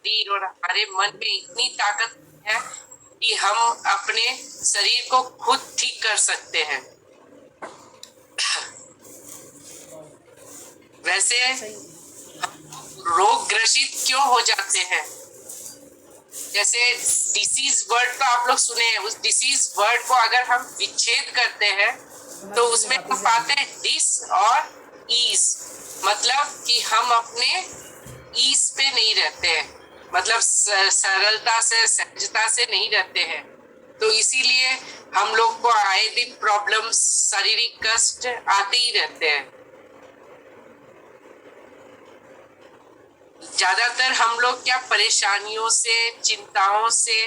शरीर और हमारे मन में इतनी ताकत है कि हम अपने शरीर को खुद ठीक कर सकते हैं। वैसे रोग ग्रसित क्यों हो जाते हैं? जैसे डिसीज वर्ड तो आप लोग सुने हैं, उस डिसीज वर्ड को अगर हम विच्छेद करते हैं तो उसमें हम पाते हैं डिस और ईज, मतलब कि हम अपने ईज पे नहीं रहते हैं, मतलब सरलता से सहजता से नहीं रहते हैं। तो इसीलिए हम लोग को आए दिन प्रॉब्लम, शारीरिक कष्ट आते ही रहते हैं। ज्यादातर हम लोग क्या परेशानियों से, चिंताओं से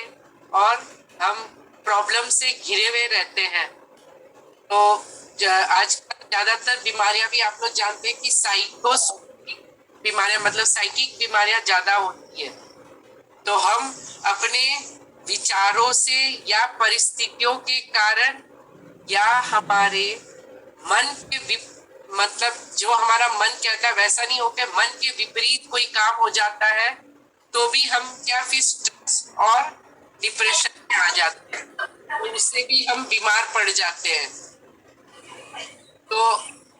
और हम प्रॉब्लम से घिरे हुए रहते हैं। तो आजकल ज्यादातर बीमारियां भी आप लोग जानते हैं कि बीमारियां, मतलब साइकिक बीमारियां ज्यादा होती है। तो हम अपने विचारों से या परिस्थितियों के कारण या हमारे मन के मतलब जो हमारा मन कहता है वैसा नहीं होकर मन के विपरीत कोई काम हो जाता है तो भी हम क्या फिर स्ट्रेस और डिप्रेशन में आ जाते हैं, तो उससे भी हम बीमार पड़ जाते हैं। तो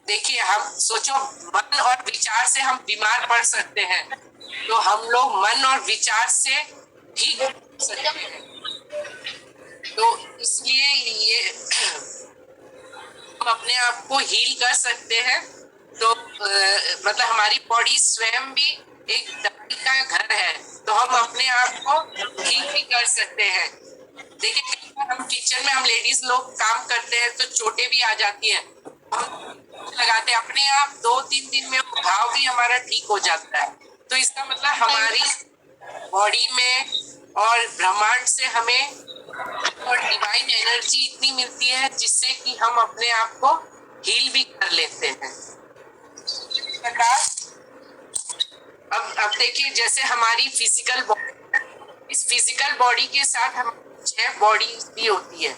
देखिए, हम सोचो मन और विचार से हम बीमार पड़ सकते हैं, तो हम लोग मन और विचार से ठीक हो सकते हैं। तो इसलिए ये हम अपने आप को हील कर सकते हैं। तो मतलब हमारी बॉडी स्वयं भी एक दवाई का घर है, तो हम अपने आप को ठीक भी कर सकते हैं। देखिए, कई बार हम किचन में हम लेडीज लोग काम करते हैं तो चोटें भी आ जाती हैं, हम लगाते हैं, अपने आप 2-3 दिन में घाव भी हमारा ठीक हो जाता है। तो इसका मतलब हमारी बॉडी में और ब्रह्मांड से हमें और डिवाइन एनर्जी इतनी मिलती है जिससे कि हम अपने आप को हील भी कर लेते हैं। अब देखिए, जैसे हमारी फिजिकल बॉडी, इस फिजिकल बॉडी के साथ हम 6 बॉडी भी होती है।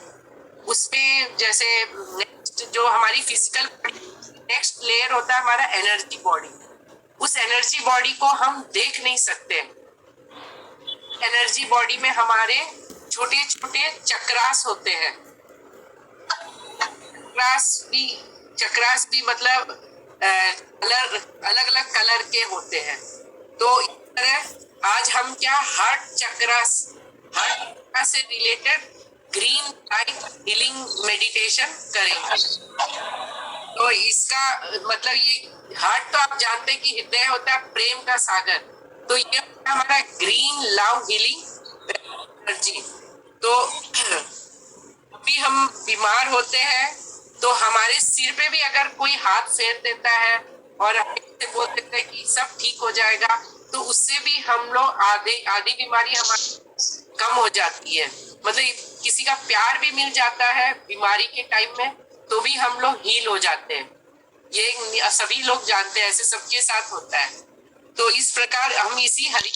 उसमें जैसे नेक्स्ट जो हमारी फिजिकल नेक्स्ट लेयर होता है हमारा एनर्जी बॉडी। उस एनर्जी बॉडी को हम देख नहीं सकते। एनर्जी बॉडी में हमारे छोटे छोटे चक्रास होते हैं। चक्रास भी मतलब कलर, अलग अलग कलर के होते हैं। तो इस तरह आज हम क्या हार्ट चक्र से related green light healing meditation करेंगे। तो इसका मतलब ये हार्ट तो आप जानते हैं कि हृदय होता है प्रेम का सागर, तो ये हमारा ग्रीन लव हीलिंग एनर्जी। तो भी हम बीमार होते हैं तो हमारे सिर पे भी अगर कोई हाथ फेर देता है और हमसे बोल देता है कि सब ठीक हो जाएगा, तो उससे भी हम लोग आधी बीमारी हमारी कम हो जाती है। मतलब किसी का प्यार भी मिल जाता है बीमारी के टाइम में, तो भी हम लोग हील हो जाते हैं। ये सभी लोग जानते हैं, ऐसे सबके साथ होता है। तो इस प्रकार हम इसी हरी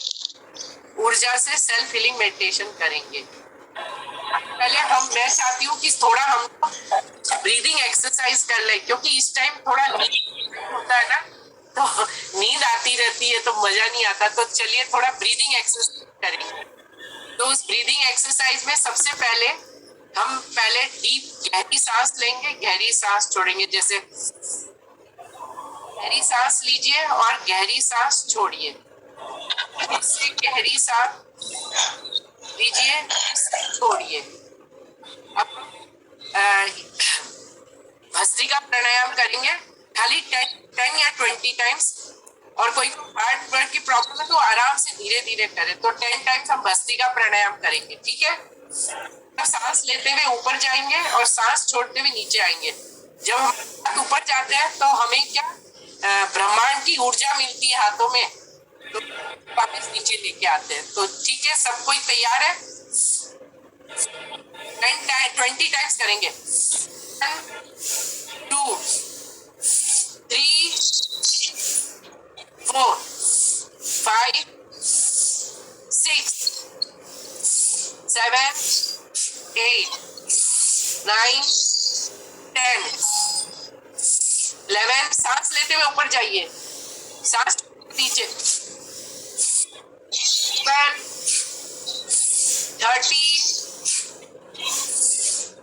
ऊर्जा से सेल्फ हीलिंग मेडिटेशन करेंगे। पहले मैं चाहती हूँ कि थोड़ा हम ब्रीदिंग एक्सरसाइज कर ले, क्योंकि इस टाइम थोड़ा नींद होता है ना, तो नींद आती रहती है तो मजा नहीं आता। तो चलिए थोड़ा ब्रीदिंग एक्सरसाइज करेंगे। तो उस ब्रीदिंग एक्सरसाइज में सबसे पहले हम डीप गहरी सांस लेंगे, गहरी सांस छोड़ेंगे। जैसे गहरी सांस लीजिए और गहरी सांस छोड़िए, इससे गहरी सांस लीजिए, छोड़िए। अब भस्त्रिका प्राणायाम करेंगे खाली 10 या 20 टाइम्स। और कोई हार्ट वर्क की प्रॉब्लम है तो आराम से धीरे धीरे करें। तो 10 टाइम्स हम भस्त्रिका प्राणायाम करेंगे, ठीक है। अब सांस लेते हुए ऊपर जाएंगे और सांस छोड़ते हुए नीचे आएंगे। जब हम हाथ ऊपर जाते हैं तो हमें क्या ब्रह्मांड की ऊर्जा मिलती है हाथों में, तो वापस नीचे लेके आते हैं। तो ठीक है, सब कोई तैयार है? 20 टाइम्स करेंगे। 1 2 3 4 5 6 7 8 9 10 11। सांस लेते हुए ऊपर जाइए, सांस नीचे, 12, 13,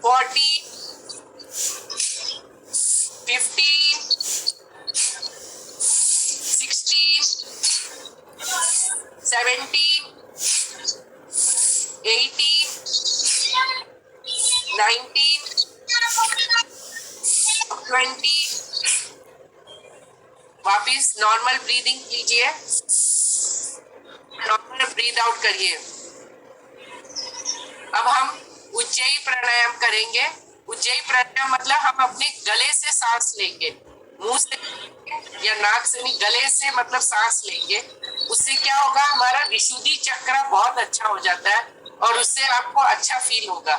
14, 15, 16, 17, 18, 19, 20। वापिस नॉर्मल ब्रीदिंग कीजिए, नॉर्मल ब्रीद आउट करिए। अब हम उज्जयी प्राणायाम करेंगे। उज्जयी प्राणायाम मतलब हम अपने गले से सांस लेंगे, मुंह से या नाक से नहीं, गले से मतलब सांस लेंगे। उससे क्या होगा, हमारा विशुद्धि चक्र बहुत अच्छा हो जाता है और उससे आपको अच्छा फील होगा।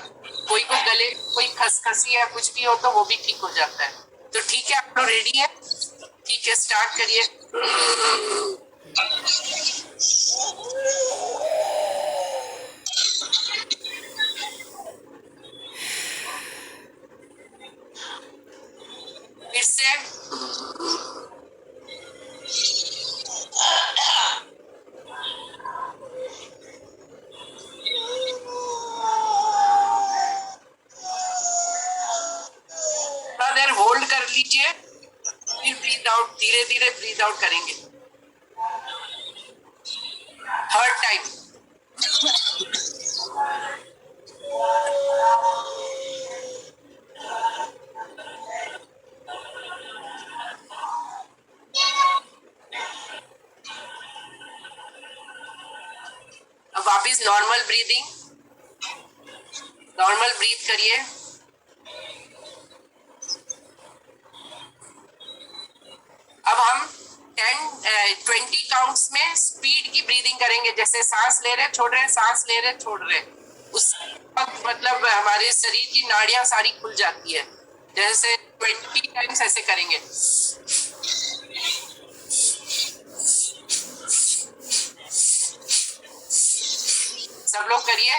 कोई को गले कोई खसखसी या कुछ भी हो तो वो भी ठीक हो जाता है। तो ठीक है, आप लोग रेडी है? ठीक है, स्टार्ट करिए। फिर से थोड़ा देर होल्ड कर लीजिए, फिर ब्रीथ आउट, धीरे धीरे ब्रीथ आउट करेंगे। Third time. अब वापिस नॉर्मल ब्रीदिंग, नॉर्मल ब्रीथ करिए। अब हम 20 काउंट्स में स्पीड की ब्रीदिंग करेंगे, जैसे सांस ले रहे छोड़ रहे, सांस ले रहे छोड़ रहे। उस वक्त मतलब हमारे शरीर की नाड़ियां सारी खुल जाती है। जैसे 20 टाइम्स ऐसे करेंगे। सब लोग करिए।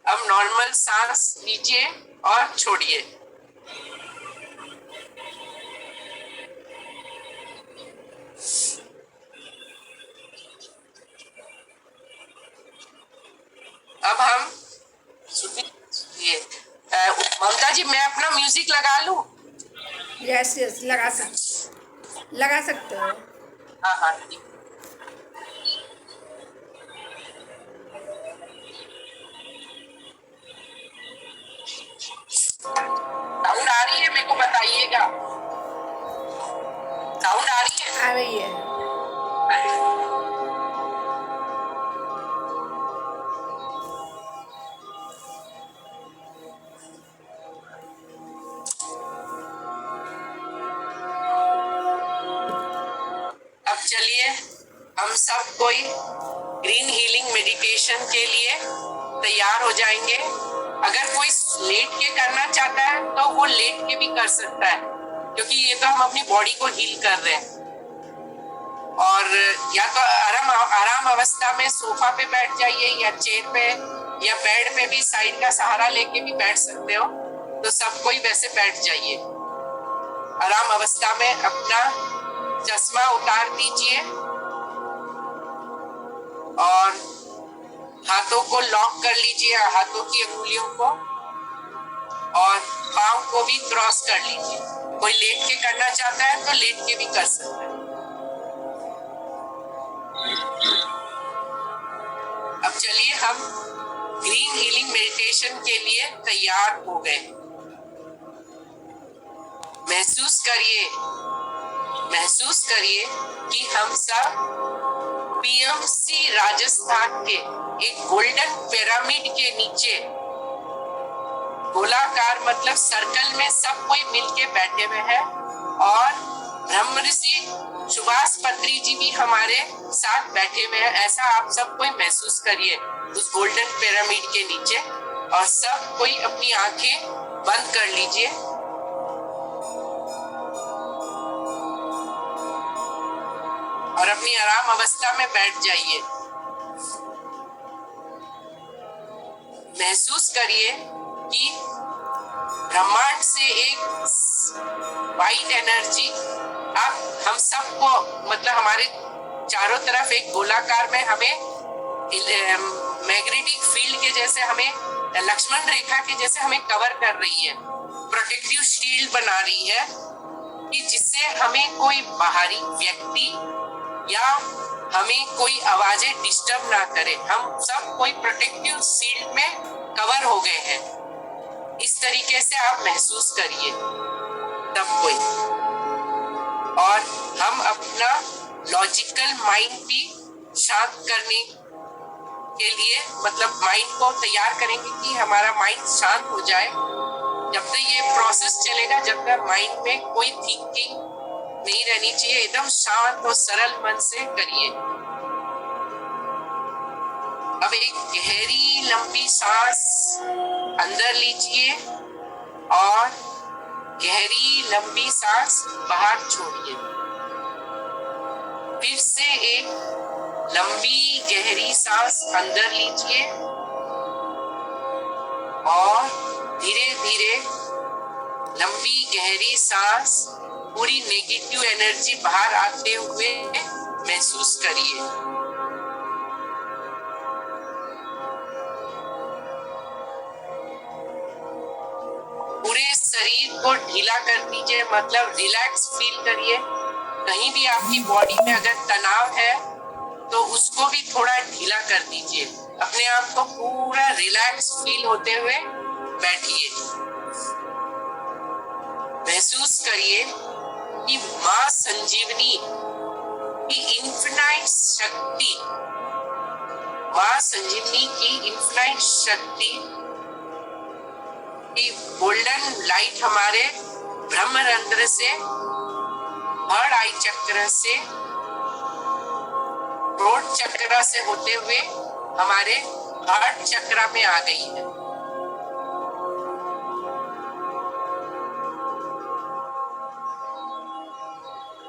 अब नॉर्मल सांस लीजिए और छोड़िए। अब हम ये ममता जी, मैं अपना म्यूजिक लगा लूं? यस यस, लगा सकते हो। हाँ हाँ ठीक। साउंड आ रही है, मेरे को बताइएगा। साउंड आ रही है? आ रही है। अब चलिए हम सब कोई ग्रीन हीलिंग मेडिटेशन के लिए तैयार हो जाएंगे। अगर कोई लेट के करना चाहता है तो वो लेट के भी कर सकता है, क्योंकि ये तो हम अपनी बॉडी को हील कर रहे हैं। और या तो आराम अवस्था में सोफा पे बैठ जाइए या चेयर पे या बेड पे भी साइड का सहारा लेके भी बैठ सकते हो। तो सब कोई वैसे बैठ जाइए। आराम अवस्था में अपना चश्मा उतार दीजिए और हाथों को लॉक कर लीजिए, हाथों की अंगुलियों को, और पांव को भी क्रॉस कर लीजिए। कोई लेट के करना चाहता है तो लेट के भी कर सकता है। अब चलिए हम ग्रीन हीलिंग मेडिटेशन के लिए तैयार हो गए। महसूस करिए कि हम सब पीएमसी राजस्थान के एक गोल्डन पिरामिड के नीचे गोलाकार मतलब सर्कल में सब कोई मिलके बैठे हुए हैं और ब्रह्म ऋषि सुभाष पत्री जी भी हमारे साथ बैठे हुए हैं। ऐसा आप सब कोई महसूस करिए उस गोल्डन पिरामिड के नीचे और सब कोई अपनी आंखें बंद कर लीजिए। और अपनी आराम अवस्था में बैठ जाइए। महसूस करिए कि ब्रह्मांड से एक वाइट एनर्जी अब हम सबको मतलब हमारे चारों तरफ एक गोलाकार में हमें मैग्नेटिक फील्ड के जैसे हमें लक्ष्मण रेखा के जैसे हमें कवर कर रही है, प्रोटेक्टिव शील्ड बना रही है कि जिससे हमें कोई बाहरी व्यक्ति या हमें कोई आवाजें डिस्टर्ब ना करे। हम सब कोई प्रोटेक्टिव शील्ड में कवर हो गए हैं। इस तरीके से आप महसूस करिए सब कोई। और हम अपना लॉजिकल माइंड भी शांत करने के लिए मतलब माइंड को तैयार करेंगे कि हमारा माइंड शांत हो जाए। जब तक ये प्रोसेस चलेगा जब तक माइंड में कोई थिंकिंग नहीं रहनी चाहिए। एकदम शांत और सरल मन से करिए। अब एक गहरी लंबी सांस अंदर लीजिए और गहरी लंबी सांस बाहर छोड़िए। फिर से एक लंबी गहरी सांस अंदर लीजिए और धीरे धीरे लंबी गहरी सांस पूरी नेगेटिव एनर्जी बाहर आते हुए महसूस करिए। पूरे शरीर को ढीला कर दीजिए मतलब रिलैक्स फील करिए। कहीं भी आपकी बॉडी में अगर तनाव है तो उसको भी थोड़ा ढीला कर दीजिए। अपने आप को पूरा रिलैक्स फील होते हुए बैठिए। महसूस करिए कि मां संजीवनी की इन्फिनाइट शक्ति, मां संजीवनी की इन्फिनाइट शक्ति की गोल्डन लाइट हमारे ब्रह्मरंध्र से, थर्ड आई चक्र से, थ्रोट चक्र से होते हुए हमारे हार्ट चक्र में आ गई है।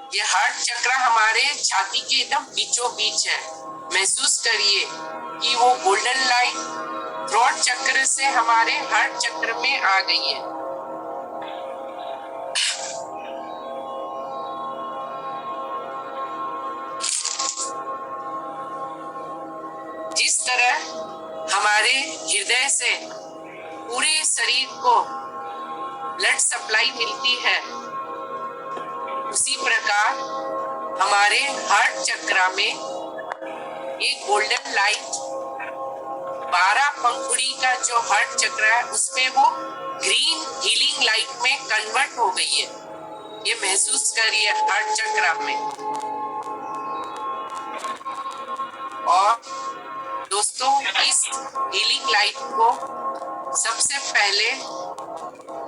ये हार्ट चक्र हमारे छाती के एकदम बीचों बीच है। महसूस करिए कि वो गोल्डन लाइट थ्रोट चक्र से हमारे हार्ट चक्र में आ गई है। जिस तरह हमारे हृदय से पूरे शरीर को ब्लड सप्लाई मिलती है उसी प्रकार हमारे हार्ट चक्र में एक गोल्डन लाइट 12 पंखुड़ी का जो हार्ट चक्र है उसमें वो ग्रीन हीलिंग लाइट में कन्वर्ट हो गई है। ये महसूस करिए हार्ट चक्र में। और दोस्तों इस हीलिंग लाइट को सबसे पहले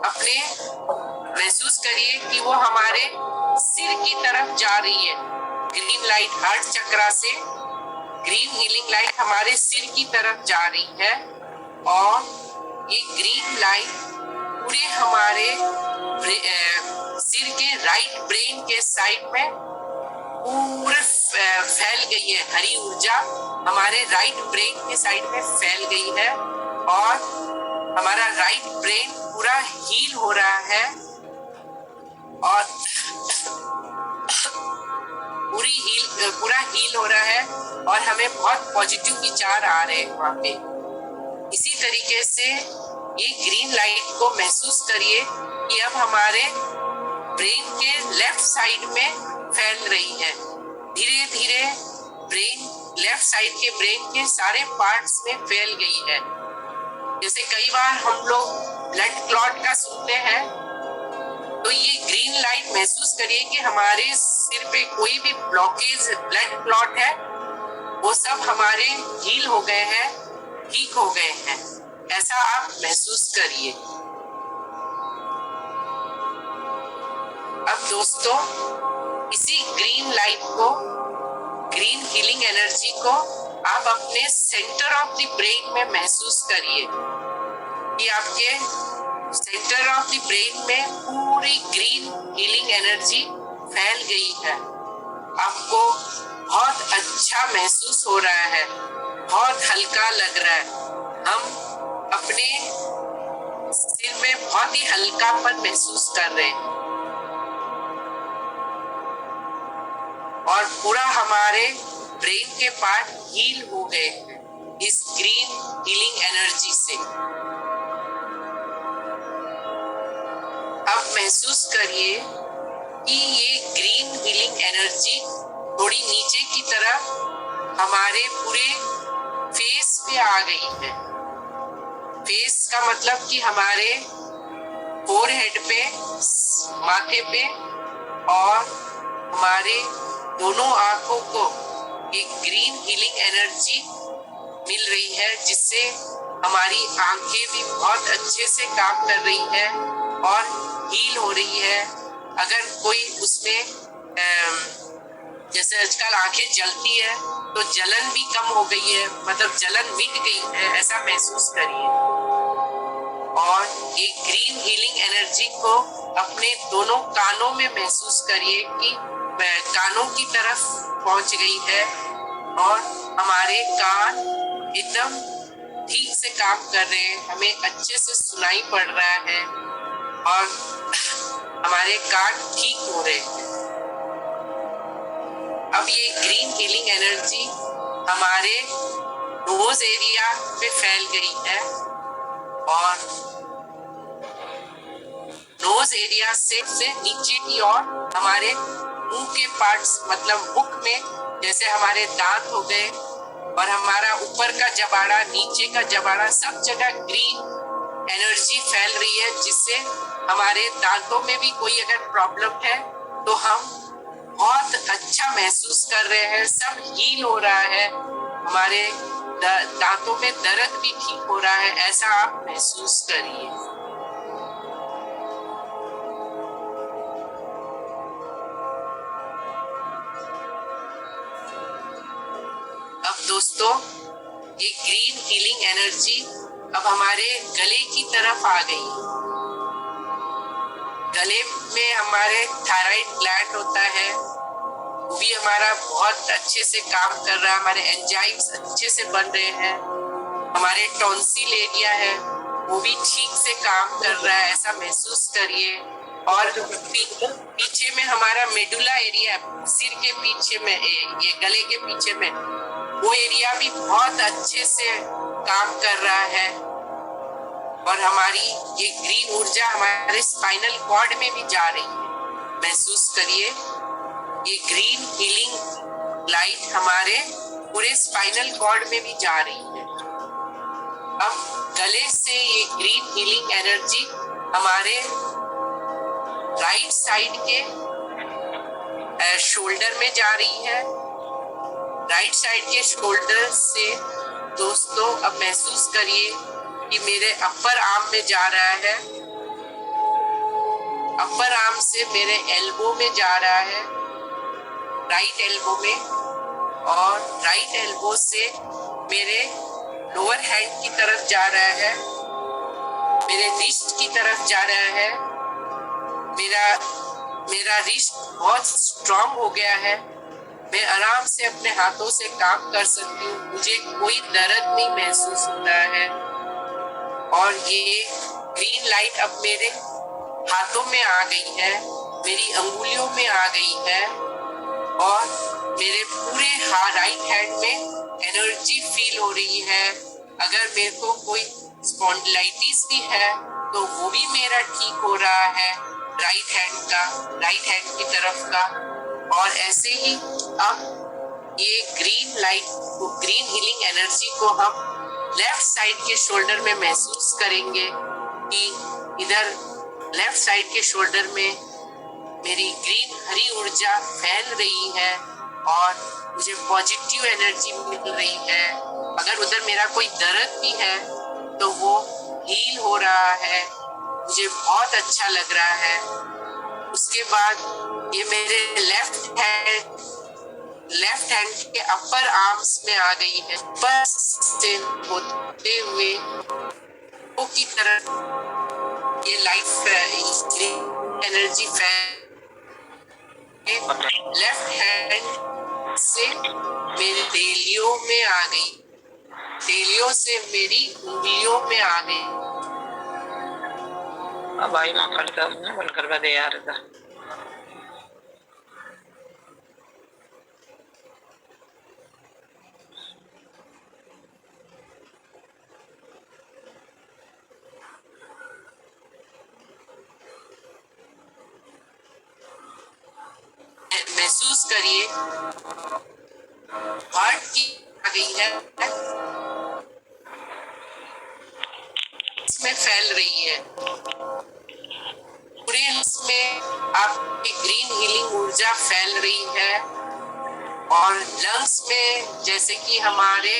अपने महसूस करिए कि वो हमारे सिर की तरफ जा रही है। ग्रीन लाइट हार्ट चक्र से ग्रीन हीलिंग लाइट हमारे सिर की तरफ जा रही है और ये ग्रीन लाइट पूरे हमारे सिर के राइट ब्रेन के साइड में पूरे फैल गई है। हरी ऊर्जा हमारे राइट ब्रेन के साइड में फैल गई है और हमारा राइट ब्रेन पूरा हील हो रहा है और पूरा हील हो रहा है और हमें बहुत पॉजिटिव विचार आ रहे हैं वहाँ पे। इसी तरीके से ये ग्रीन लाइट को महसूस करिए कि अब हमारे ब्रेन के लेफ्ट साइड में फैल रही है। धीरे धीरे ब्रेन लेफ्ट साइड के ब्रेन के सारे पार्ट्स में फैल गई है। जैसे कई बार हम लोग ब्लड क्लॉट का सुनते हैं तो ये ग्रीन लाइट महसूस करिए कि हमारे सिर पे कोई भी ब्लॉकेज ब्लड क्लॉट है वो सब हमारे हील हो गए हैं, ठीक हो गए हैं, ऐसा आप महसूस करिए। अब दोस्तों, इसी ग्रीन लाइट को, ग्रीन हीलिंग एनर्जी को आप अपने सेंटर ऑफ द ब्रेन में महसूस करिए कि आपके सेंटर ऑफ द ब्रेन में पूरी ग्रीन हीलिंग एनर्जी फैल गई है। आपको बहुत अच्छा महसूस हो रहा है, बहुत हल्का लग रहा है। हम अपने सिर में बहुत ही हल्कापन महसूस कर रहे हैं और पूरा हमारे ब्रेन के पार्ट हील हो गए हैं इस ग्रीन हीलिंग एनर्जी से। अब महसूस करिए कि ये ग्रीन हीलिंग एनर्जी थोड़ी नीचे की तरफ हमारे पूरे फेस पे आ गई है। फेस का मतलब कि हमारे फोरहेड पे, माथे पे और हमारे दोनों आंखों को एक ग्रीन हीलिंग एनर्जी मिल रही है, जिससे हमारी आंखें भी बहुत अच्छे से काम कर रही है और हील हो रही है। अगर कोई उसमें जैसे आजकल आंखें जलती है तो जलन भी कम हो गई है, मतलब जलन मिट गई है, ऐसा महसूस करिए। और ये ग्रीन हीलिंग एनर्जी को अपने दोनों कानों में महसूस करिए कि कानों की तरफ पहुंच गई है और हमारे कान एकदम ठीक से काम कर रहे हैं, हमें अच्छे से सुनाई पड़ रहा है और हमारे कान ठीक हो रहे हैं। अब ये ग्रीन हीलिंग एनर्जी हमारे नोज एरिया पे फैल गई है और नोज एरिया से नीचे की ओर हमारे मुंह के पार्ट्स, मतलब मुख में जैसे हमारे दांत हो गए और हमारा ऊपर का जबाड़ा, नीचे का जबाड़ा, सब जगह ग्रीन एनर्जी फैल रही है, जिससे हमारे दांतों में भी कोई अगर प्रॉब्लम है तो हम बहुत अच्छा महसूस कर रहे हैं, सब हील हो रहा है, हमारे दांतों में दर्द भी ठीक हो रहा है, ऐसा आप महसूस करिए। अब दोस्तों, ये ग्रीन हीलिंग एनर्जी अब हमारे गले की तरफ आ गई। गले में हमारे थायराइड ग्लैंड होता है, वो भी हमारा बहुत अच्छे से काम कर रहा है, हमारे एंजाइम्स अच्छे से बन रहे हैं, हमारे टॉन्सिल एरिया है वो भी ठीक से काम कर रहा है, ऐसा महसूस करिए। और पीछे में हमारा मेडुला एरिया, सिर के पीछे में, ये गले के पीछे में, वो एरिया भी बहुत अच्छे से काम कर रहा है और हमारी ये ग्रीन ऊर्जा हमारे स्पाइनल कॉर्ड में भी जा रही है। महसूस करिए, ये ग्रीन हीलिंग लाइट हमारे पूरे स्पाइनल कॉर्ड में भी जा रही है। अब गले से ये ग्रीन हीलिंग एनर्जी हमारे राइट साइड के शोल्डर में जा रही है। राइट साइड के शोल्डर से दोस्तों अब महसूस करिए कि मेरे अपर आर्म में जा रहा है, अपर आर्म से मेरे एल्बो में जा रहा है, राइट एल्बो में, और राइट एल्बो से मेरे लोअर हैंड की तरफ जा रहा है, मेरे रिस्ट की तरफ जा रहा है। मेरा रिस्ट बहुत स्ट्रांग हो गया है, मैं आराम से अपने हाथों से काम कर सकती हूँ, मुझे कोई दर्द नहीं महसूस होता है। और ये ग्रीन लाइट अब मेरे हाथों में आ गई है, मेरी अंगुलियों में आ गई है और मेरे पूरे राइट हैंड में एनर्जी फील हो रही है। अगर मेरे को कोई स्पॉन्डिलाइटिस भी है तो वो भी मेरा ठीक हो रहा है, राइट हैंड की तरफ का। और ऐसे ही अब ये ग्रीन लाइट को, ग्रीन हीलिंग एनर्जी को हम लेफ्ट साइड के शोल्डर में महसूस करेंगे कि इधर लेफ्ट साइड के शोल्डर में मेरी ग्रीन हरी ऊर्जा फैल रही है और मुझे पॉजिटिव एनर्जी मिल रही है। अगर उधर मेरा कोई दर्द भी है तो वो हील हो रहा है, मुझे बहुत अच्छा लग रहा है। उसके बाद ये मेरे लेफ्ट हैंड के अपर आर्म्स में आ गई है, बस से होते हुए वो की तरह ये लाइफ एनर्जी फैल लेफ्ट हैंड से मेरे तेलियों में आ गई, तेलियों से मेरी उंगलियों में आ गई। अब भाई माँ कल का बंद करवा दे यार इधर। महसूस करिए हार्ट की आ गई है, इसमें फैल रही है पूरे इसमें आपकी ग्रीन हीलिंग ऊर्जा फैल रही है। और लंग्स में जैसे कि हमारे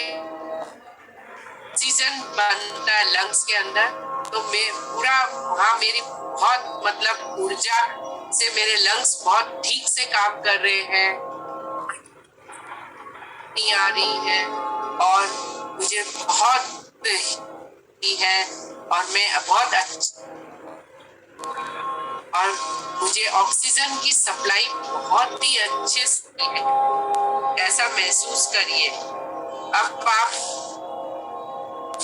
ऑक्सीजन बनता है लंग्स के अंदर, तो मैं पूरा वहाँ मेरी बहुत मतलब ऊर्जा से मेरे लंग्स बहुत ठीक से काम कर रहे हैं, नहीं आ रही है और मुझे बहुत ही है और मैं बहुत अच्छा और मुझे ऑक्सीजन की सप्लाई बहुत ही अच्छे से है, ऐसा महसूस करिए। अब आप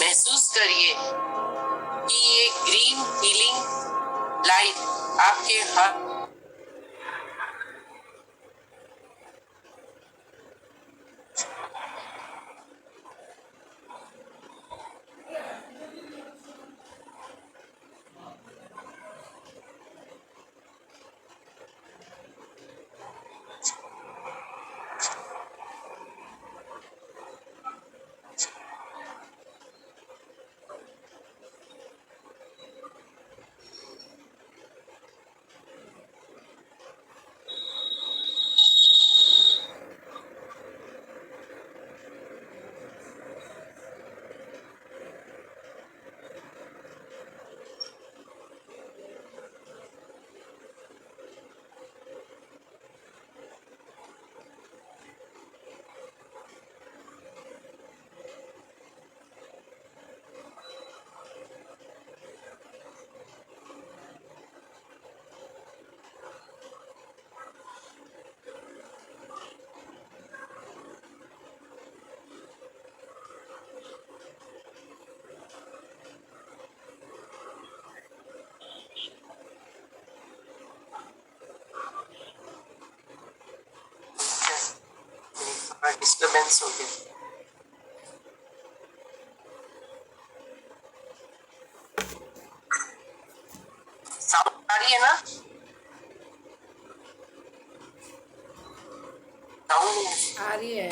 महसूस करिए कि ये ग्रीन हीलिंग लाइट आपके हर डिस्टर्बेंस हो गया। साउंड आ रही है ना? साउंड आ रही है।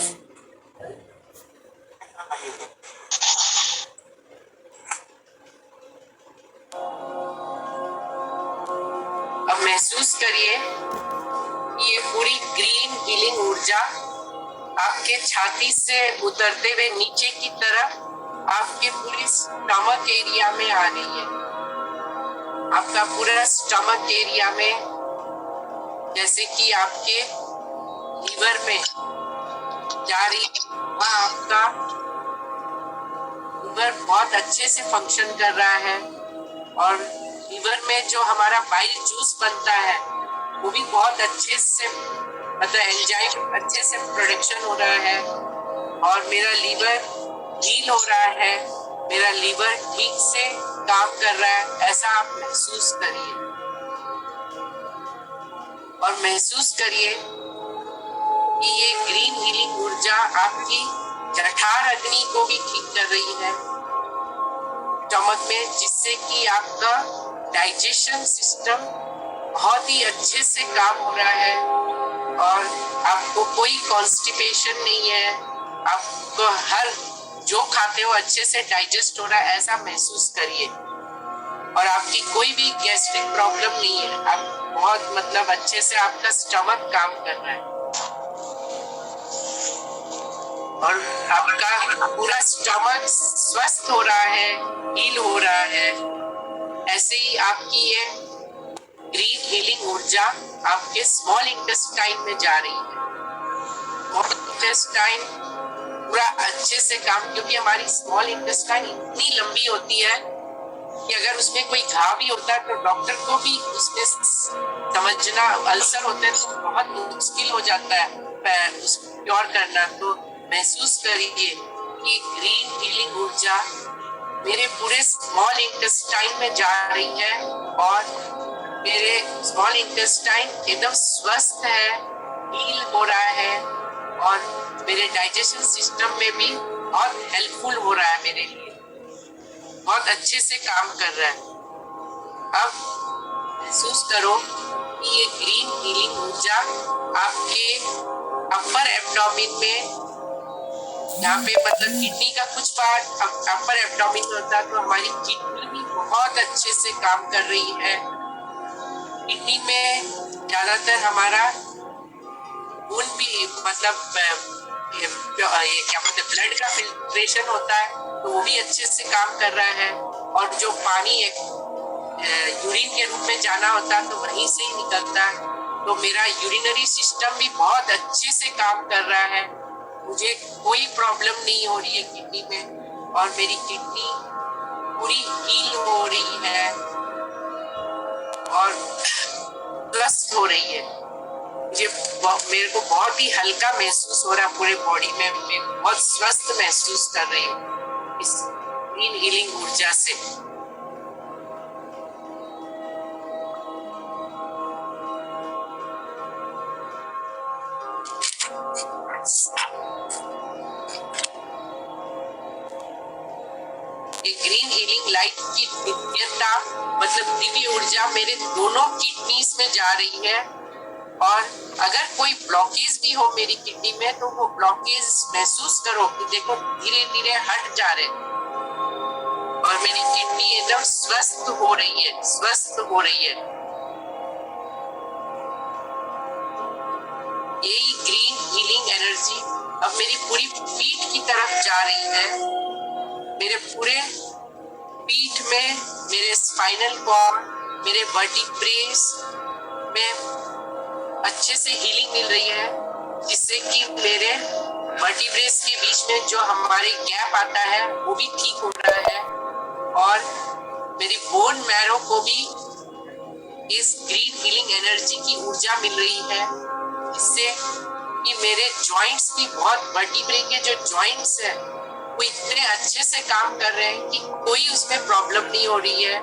अब महसूस करिए ये पूरी ग्रीन हीलिंग ऊर्जा आपके छाती से उतरते हुए नीचे की तरफ आपके पूरे स्टमक एरिया में आ रही है। आपका पूरा स्टमक एरिया में जैसे कि आपके लीवर में जा रही है, वहाँ आपका लीवर बहुत अच्छे से फंक्शन कर रहा है और लीवर में जो हमारा बाइल जूस बनता है वो भी बहुत अच्छे से मतलब एंजाइम अच्छे से प्रोडक्शन हो रहा है और मेरा लीवर हील हो रहा है, मेरा लीवर ठीक से काम कर रहा है, ऐसा आप महसूस करिए। और महसूस करिए कि ये ग्रीन हीलिंग ऊर्जा आपकी जठर अग्नि को भी ठीक कर रही है स्टमक में, जिससे कि आपका डाइजेशन सिस्टम बहुत ही अच्छे से काम हो रहा है और आपको कोई कॉन्स्टिपेशन नहीं है, आपको हर जो खाते हो अच्छे से डाइजेस्ट हो रहा है, ऐसा महसूस करिए। और आपकी कोई भी गैस्ट्रिक प्रॉब्लम नहीं है, आप बहुत मतलब अच्छे से आपका स्टमक काम कर रहा है। और आपका पूरा स्टमक स्वस्थ हो रहा है, हील हो रहा है। ऐसे ही आपकी ये ग्रीन हीलिंग ऊर्जा आपके स्मॉल इंटेस्टाइन में जा रही है। स्मॉल इंटेस्टाइन पूरा अच्छे से काम, क्योंकि हमारी स्मॉल इंटेस्टाइन इतनी लंबी होती है कि अगर उसमें कोई घाव भी होता है तो डॉक्टर को भी उसमें समझना, अल्सर होते हैं तो बहुत मुश्किल हो जाता है उसको क्योर करना। तो महसूस करिए कि ग्रीन हीलिंग ऊर्जा मेरे पूरे स्मॉल इंटेस्टाइन में जा रही है और मेरे स्मॉल इंटेस्टाइन एकदम स्वस्थ है, हील हो रहा है और मेरे डाइजेशन सिस्टम में भी बहुत हेल्पफुल हो रहा है, मेरे लिए बहुत अच्छे से काम कर रहा है। अब महसूस करो कि ये ग्रीन हीलिंग ऊर्जा आपके अपर एब्डोमेन में, यहाँ पे मतलब किडनी का कुछ पार्ट अपर एब्डोमेन में होता है, तो हमारी किडनी भी बहुत अच्छे से काम कर रही है। किडनी में ज्यादातर हमारा खून भी मतलब ये क्या बोलते हैं, ब्लड का फिल्ट्रेशन होता है, तो वो भी अच्छे से काम कर रहा है। और जो पानी यूरिन के रूप में जाना होता है तो वहीं से ही निकलता है। तो मेरा यूरिनरी सिस्टम भी बहुत अच्छे से काम कर रहा है, मुझे कोई प्रॉब्लम नहीं हो रही है किडनी में और मेरी किडनी पूरी हील हो रही है और स्वस्थ हो रही है। मेरे को बहुत ही हल्का महसूस हो रहा है पूरे बॉडी में, मैं बहुत स्वस्थ महसूस कर रही हूँ इस ग्रीन हीलिंग ऊर्जा से। ये ग्रीन हीलिंग लाइट की दिव्यता मतलब दिव्य ऊर्जा मेरे दोनों किडनीज में जा रही है और अगर कोई ब्लॉकेज भी हो मेरी किडनी में तो वो ब्लॉकेज महसूस करो कि देखो धीरे धीरे हट जा रहे और मेरी किडनी एकदम स्वस्थ हो रही है, स्वस्थ हो रही है। यही ग्रीन हीलिंग एनर्जी अब मेरी पूरी पीठ की तरफ जा रही है। मेरे पूरे पीठ में, मेरे स्पाइनल कॉर्ड, मेरे वर्टिब्रेस में अच्छे से हीलिंग मिल रही है, जिससे कि मेरे वर्टिब्रेस के बीच में जो हमारे गैप आता है वो भी ठीक हो रहा है और मेरी बोन मैरो को भी इस ग्रीन हीलिंग एनर्जी की ऊर्जा मिल रही है, जिससे कि मेरे जॉइंट्स भी बहुत, वर्टिब्रे के जो जॉइंट्स है वो इतने अच्छे से काम कर रहे हैं कि कोई उसमें प्रॉब्लम नहीं हो रही है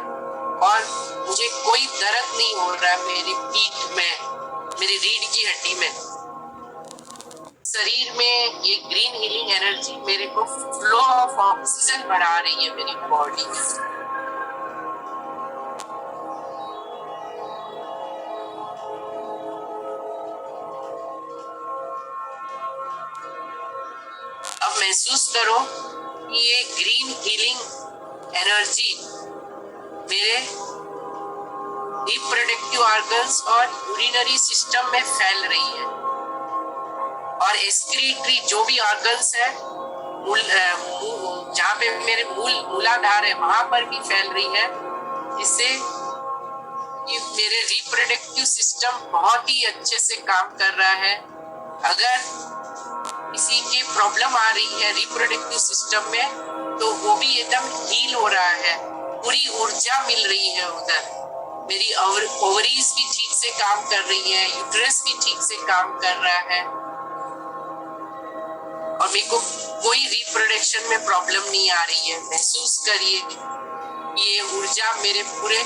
और मुझे कोई दर्द नहीं हो रहा है मेरी पीठ में, मेरी रीढ़ की हड्डी में। शरीर में ये ग्रीन हीलिंग एनर्जी मेरे को फ्लो ऑफ ऑक्सीजन बढ़ा रही है मेरी बॉडी में। अब महसूस करो कि ये ग्रीन हीलिंग एनर्जी मेरे रिप्रोडक्टिव ऑर्गन्स और यूरिनरी सिस्टम में फैल रही है और एक्सक्रीटरी जो भी ऑर्गन्स है जहाँ पे मेरे मूलाधार है वहां पर भी फैल रही है, जिससे कि मेरे रिप्रोडक्टिव सिस्टम बहुत ही अच्छे से काम कर रहा है। अगर किसी की प्रॉब्लम आ रही है रिप्रोडक्टिव सिस्टम में तो वो भी एकदम हील हो रहा है, पूरी ऊर्जा मिल रही है उधर। मेरी ओवरीज भी ठीक से काम कर रही है, यूट्रस भी ठीक से काम कर रहा है और मेरे को कोई रिप्रोडक्शन में प्रॉब्लम नहीं आ रही है। महसूस करिए ये ऊर्जा मेरे पूरे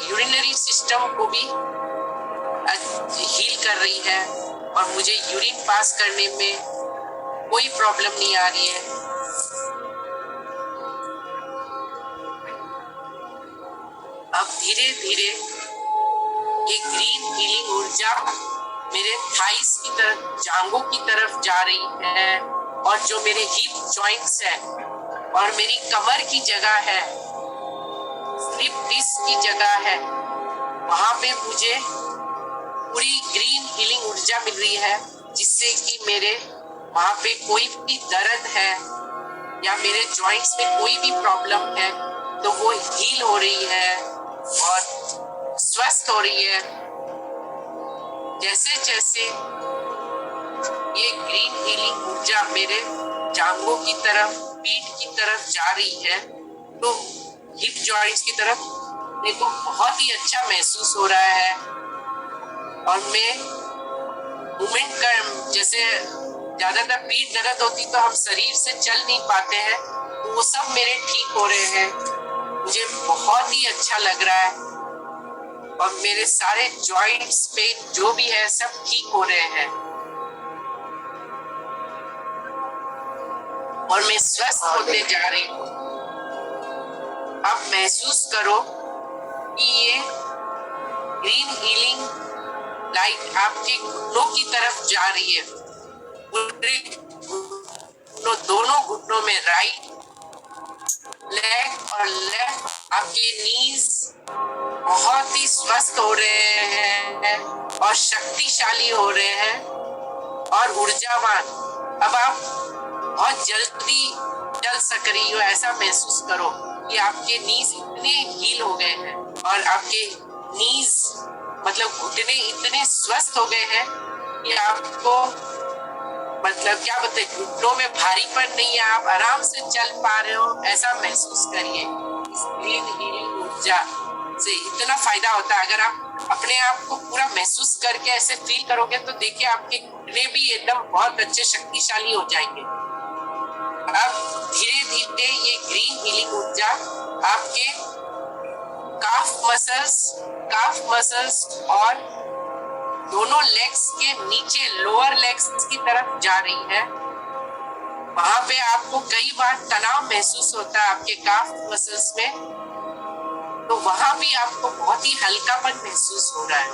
यूरिनरी सिस्टम को भी हील कर रही है और मुझे यूरिन पास करने में कोई प्रॉब्लम नहीं आ रही है। अब धीरे धीरे ये ग्रीन हीलिंग ऊर्जा मेरे थाइस की तरफ, जांघों की तरफ जा रही है और जो मेरे हिप जॉइंट्स है और मेरी कमर की जगह है, स्लिप डिस्क की जगह है, वहां पे मुझे पूरी ग्रीन हीलिंग ऊर्जा मिल रही है, जिससे कि मेरे वहां पे कोई भी दर्द है या मेरे जॉइंट्स में कोई भी प्रॉब्लम है तो वो हील हो रही है और स्वस्थ हो रही है। जैसे जैसे ये ग्रीन हीलिंग ऊर्जा मेरे जांघों की तरफ, पीठ की तरफ जा रही है तो हिप जॉइंट्स की तरफ मेरे को बहुत ही अच्छा महसूस हो रहा है। और मैं मूवमेंट कर, जैसे ज्यादातर पीठ दर्द होती तो हम शरीर से चल नहीं पाते हैं, तो वो सब मेरे ठीक हो रहे हैं। मुझे बहुत ही अच्छा लग रहा है और मेरे सारे जॉइंट्स पे जो भी है सब ठीक हो रहे हैं और मैं स्वस्थ होते जा रही हूँ। आप महसूस करो कि ये ग्रीन हीलिंग लाइट आपके घुटनों की तरफ जा रही है। दोनों घुटनों में, राइट लेग और लेफ्ट, आपके नीज बहुत ही स्वस्थ हो रहे हैं और शक्तिशाली हो रहे हैं और ऊर्जावान। अब आप बहुत जल्दी चल सक रही हो, ऐसा महसूस करो कि आपके नीज इतने हील हो गए हैं और आपके नीज मतलब घुटने इतने स्वस्थ हो गए हैं कि आपको मतलब क्या बताए, घुटनों में भारीपन नहीं है, आप आराम से चल पा रहे हो, ऐसा महसूस करिए। इस ग्रीन हीलिंग ऊर्जा से इतना फायदा होता है। अगर आप अपने आप को पूरा महसूस करके ऐसे फील करोगे तो देखिए आपके घुटने भी एकदम बहुत अच्छे शक्तिशाली हो जाएंगे। अब धीरे धीरे ये ग्रीन हीलिंग ऊर्जा आपके काफ मसल्स और दोनों लेग्स के नीचे, लोअर लेग्स की तरफ जा रही है। वहां पे आपको कई बार तनाव महसूस होता है आपके काफ मसल्स में, तो वहां भी आपको बहुत ही हल्कापन महसूस हो रहा है।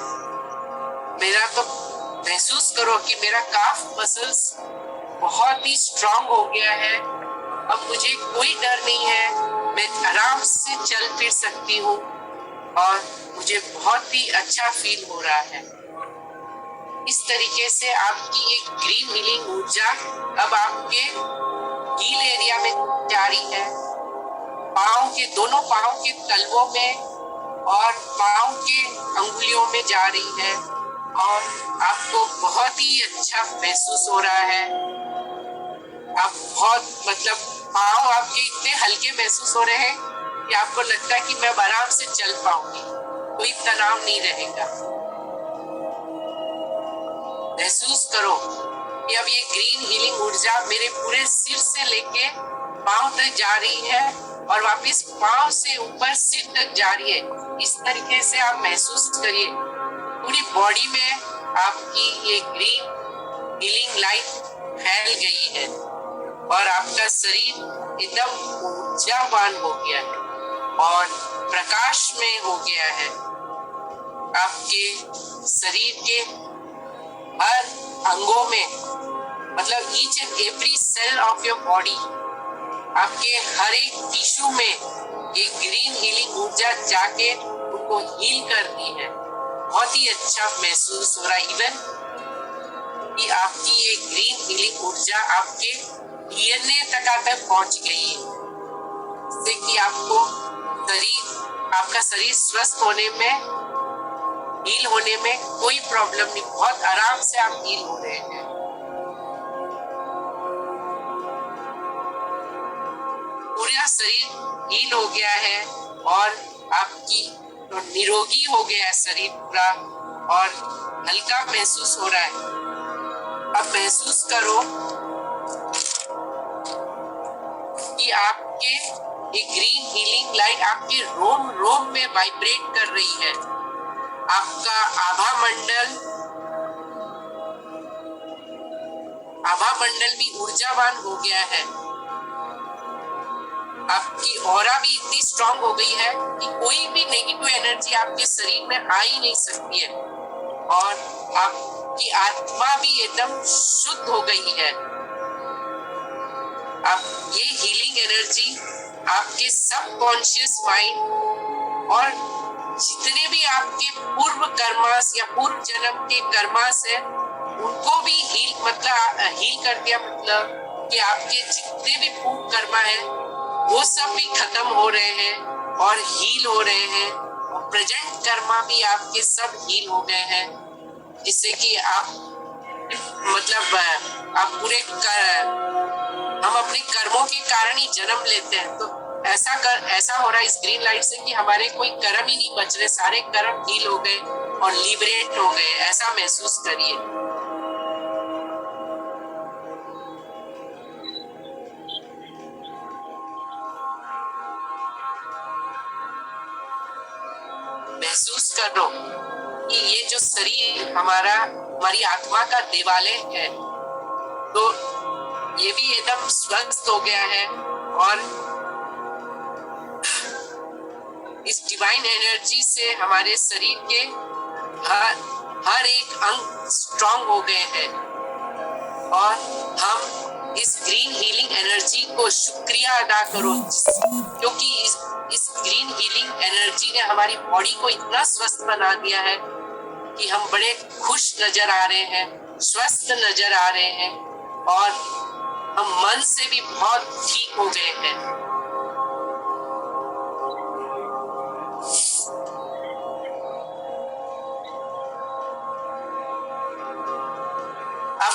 मेरा तो महसूस करो कि मेरा काफ मसल्स बहुत ही स्ट्रांग हो गया है। अब मुझे कोई डर नहीं है, मैं आराम से चल फिर सकती हूँ और मुझे बहुत ही अच्छा फील हो रहा है। इस तरीके से आपकी एक ग्रीन हीलिंग ऊर्जा अब आपके हील एरिया में जा रही है, पाँव के, दोनों पाँव के तलवों में और पाँव के अंगुलियों में जा रही है और आपको बहुत ही अच्छा महसूस हो रहा है। आप बहुत मतलब पाँव आपके इतने हल्के महसूस हो रहे हैं कि आपको लगता है कि मैं आराम से चल पाऊंगी, कोई तनाव नहीं रहेगा। महसूस करो कि अब ये ग्रीन हीलिंग ऊर्जा मेरे पूरे सिर से लेके पाँव तक जा रही है और वापस पाँव से ऊपर सिर तक जा रही है। इस तरीके से आप महसूस करिए पूरी बॉडी में आपकी ये ग्रीन हीलिंग लाइट फैल गई है और आपका शरीर एकदम ऊर्जावान हो गया है और प्रकाश में हो गया है। आपके शरीर के हर अंगों में, मतलब each and every cell of your body, आपके हर एक टिश्यू में ये ग्रीन हीलिंग ऊर्जा जाके उनको हील करती है। बहुत ही अच्छा महसूस हो रहा है इवन कि आपकी ये ग्रीन हीलिंग ऊर्जा आपके डीएनए तक पहुंच गई है, जिससे कि आपका शरीर स्वस्थ होने में, हील होने में कोई प्रॉब्लम नहीं, बहुत आराम से आप हील हो रहे हैं। पूरा शरीर हील हो गया है और आपकी तो निरोगी हो गया है शरीर पूरा और हल्का महसूस हो रहा है। अब महसूस करो कि आपके ये ग्रीन हीलिंग लाइट आपके रोम रोम में वाइब्रेट कर रही है। आपका आभा मंडल भी ऊर्जावान हो गया है। आपकी ऑरा भी इतनी स्ट्रांग हो गई है कि कोई भी नेगेटिव एनर्जी आपके शरीर में आ ही नहीं सकती है और आपकी आत्मा भी एकदम शुद्ध हो गई है। आप ये हीलिंग एनर्जी आपके सबकॉन्शियस माइंड और जितने भी आपके पूर्व कर्मास या पूर्व जन्म के कर्मास है उनको भी हील कर दिया, मतलब कि आपके जितने भी पूर्व कर्मा है वो सब भी खत्म हो रहे हैं और हील हो रहे हैं, और प्रेजेंट कर्मा भी आपके सब हील हो गए हैं, जिससे कि आप मतलब आप हम अपने कर्मों के कारण ही जन्म लेते हैं। तो ऐसा हो रहा है इस ग्रीन लाइट से कि हमारे कोई कर्म ही नहीं बच रहे, सारे कर्म हील हो गए और लिबरेट हो गए, ऐसा महसूस करिए। महसूस करो कि ये जो शरीर हमारी आत्मा का देवालय है, तो ये भी एकदम स्वस्थ हो गया है, और इस डिवाइन एनर्जी से हमारे शरीर के हर एक अंग स्ट्रांग हो गए हैं, और हम इस ग्रीन हीलिंग एनर्जी को शुक्रिया अदा करो, क्योंकि इस ग्रीन हीलिंग एनर्जी ने हमारी बॉडी को इतना स्वस्थ बना दिया है कि हम बड़े खुश नजर आ रहे हैं, स्वस्थ नजर आ रहे हैं, और हम मन से भी बहुत ठीक हो गए हैं। अब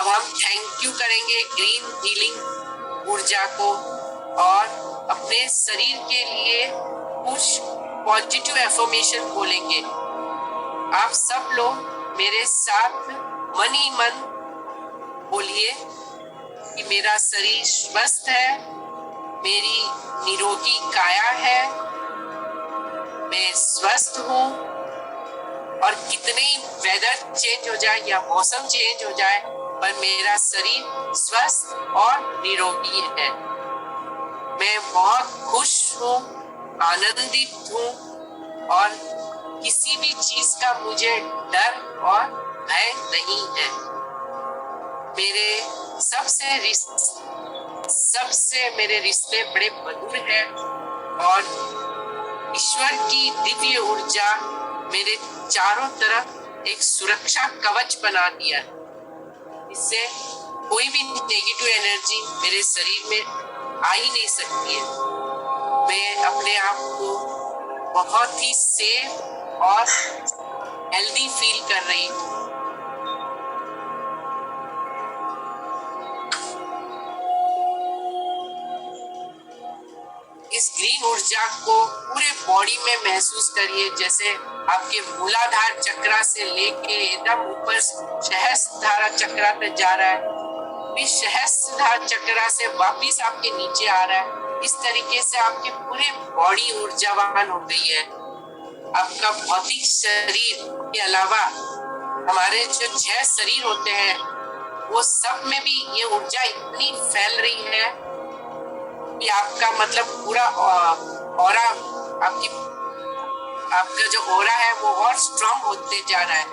हम थैंक यू करेंगे ग्रीन हीलिंग ऊर्जा को, और अपने शरीर के लिए कुछ पॉजिटिव एफर्मेशन बोलेंगे। आप सब लोग मेरे साथ मन ही मन बोलिए कि मेरा शरीर स्वस्थ है, मेरी निरोगी काया है, मैं स्वस्थ हूँ, और कितने ही वेदर चेंज हो जाए या मौसम चेंज हो जाए, पर मेरा शरीर स्वस्थ और निरोगी है। मैं बहुत खुश हूँ, आनंदित हूँ, और किसी भी चीज का मुझे डर और भय नहीं है। मेरे सबसे मेरे रिश्ते बड़े मधुर हैं, और ईश्वर की दिव्य ऊर्जा मेरे चारों तरफ एक सुरक्षा कवच बना दिया, इससे कोई भी नेगेटिव एनर्जी मेरे शरीर में आ ही नहीं सकती है। मैं अपने आप को बहुत ही सेफ और हेल्दी फील कर रही हूँ। इस ग्रीन ऊर्जा को पूरे बॉडी में महसूस करिए, जैसे आपके मूलाधार चक्रा से लेके एकदम ऊपर सहस्त्रधारा चक्रा तक जा रहा है, फिर सहस्त्रधारा चक्रा से वापिस आपके नीचे आ रहा है। इस तरीके से आपकी पूरी बॉडी ऊर्जावान हो गई है। आपका भौतिक शरीर के अलावा हमारे जो 6 शरीर होते हैं, वो सब में भी ये ऊर्जा इतनी फैल रही है कि आपका मतलब पूरा ऑरा, आपका जो ऑरा है वो और स्ट्रांग होते जा रहा है।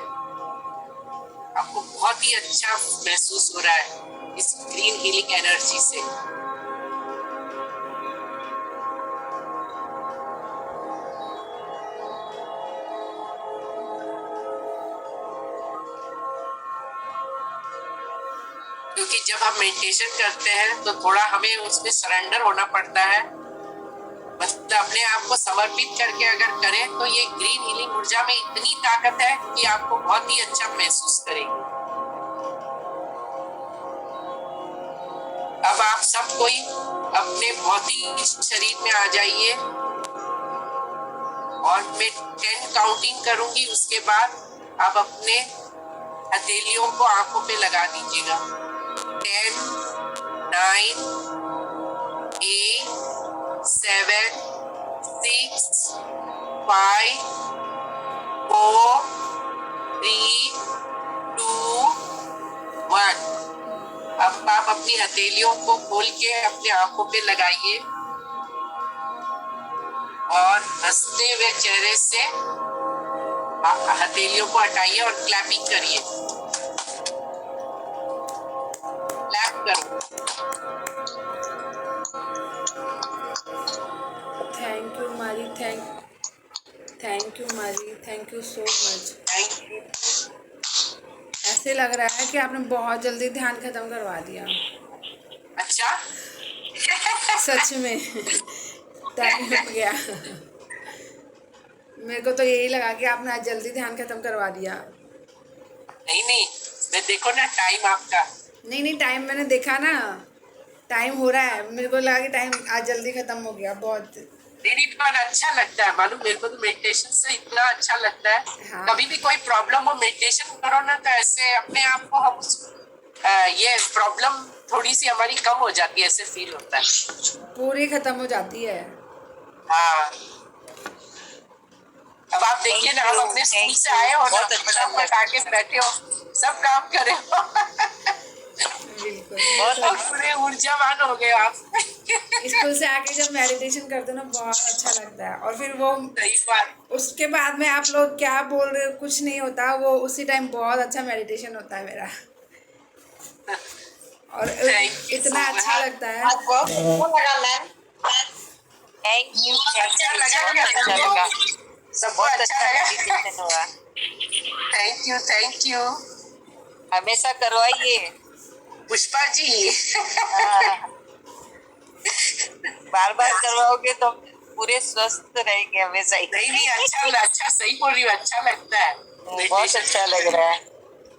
आपको बहुत ही अच्छा महसूस हो रहा है इस ग्रीन हीलिंग एनर्जी से। क्योंकि जब हम मेडिटेशन करते हैं तो थोड़ा हमें उसमें सरेंडर होना पड़ता है, मतलब अपने आप को समर्पित करके अगर करें तो ये ग्रीन हीलिंग ऊर्जा में इतनी ताकत है कि आपको बहुत ही अच्छा महसूस करेंगे। अब आप सब कोई अपने भौतिक शरीर में आ जाइए, और मैं 10 काउंटिंग करूंगी, उसके बाद आप अपने हथेलियों को आंखों पे लगा दीजिएगा। 10, 9, 8, 7, 6, 5, 4, 3, 2, 1। अब आप अपनी हथेलियों को खोल के अपने आंखों पे लगाइए, और हंसते हुए चेहरे से हथेलियों को हटाइए और क्लैपिंग करिए। क्लैप करो। थैंक मारी, थैंक यू मारी, thank you so much. Thank you. ऐसे लग रहा है कि आपने बहुत जल्दी ध्यान खत्म करवा दिया। अच्छा। सच में टाइम हो गया। मेरे को तो यही लगा कि आपने आज जल्दी ध्यान खत्म करवा दिया। नहीं नहीं, मैं देखो ना टाइम आपका। नहीं नहीं, टाइम मैंने देखा ना, टाइम हो रहा है, मेरे को लगा कि टाइम आज जल्दी खत्म हो गया बहुत। नहीं नहीं, पर अच्छा लगता है मालूम, मेरे को तो मेडिटेशन से इतना अच्छा लगता है। हाँ। कभी भी कोई प्रॉब्लम हो मेडिटेशन करो ना, तो ऐसे अपने आप को हम ये प्रॉब्लम थोड़ी सी हमारी कम हो जाती है, ऐसे फील होता है। पूरी खत्म हो जाती है। हाँ। अब आप देखिए ना, आप अपने स्कूल से आए हो ना, सब लगा के बैठे हो, सब काम करे हो। बिल्कुल। और पूरे ऊर्जावान हो गए आप। स्कूल से आके जब मेडिटेशन करते हो ना, बहुत अच्छा लगता है। और फिर वो सही बात। उसके बाद में आप लोग क्या बोल रहे हो कुछ नहीं होता, वो उसी टाइम बहुत अच्छा मेडिटेशन होता है मेरा। और Thank you इतना so अच्छा much. लगता है। आज बहुत अच्छा लगा मैम। थैंक यू, अच्छा लगा क्या अच्छा सबको? लगा, सबको बहुत अच्छा अच्छा लगा। मेडिटेशन हुआ। थैंक यू, थैंक यू हमेशा करवाइए। पुष्पा जी। बार बार करवाओगे तो पूरे स्वस्थ रहेंगे हमेशा ही। नहीं नहीं, अच्छा अच्छा, सही बोल रही हो, अच्छा लगता है बहुत अच्छा लग रहा है।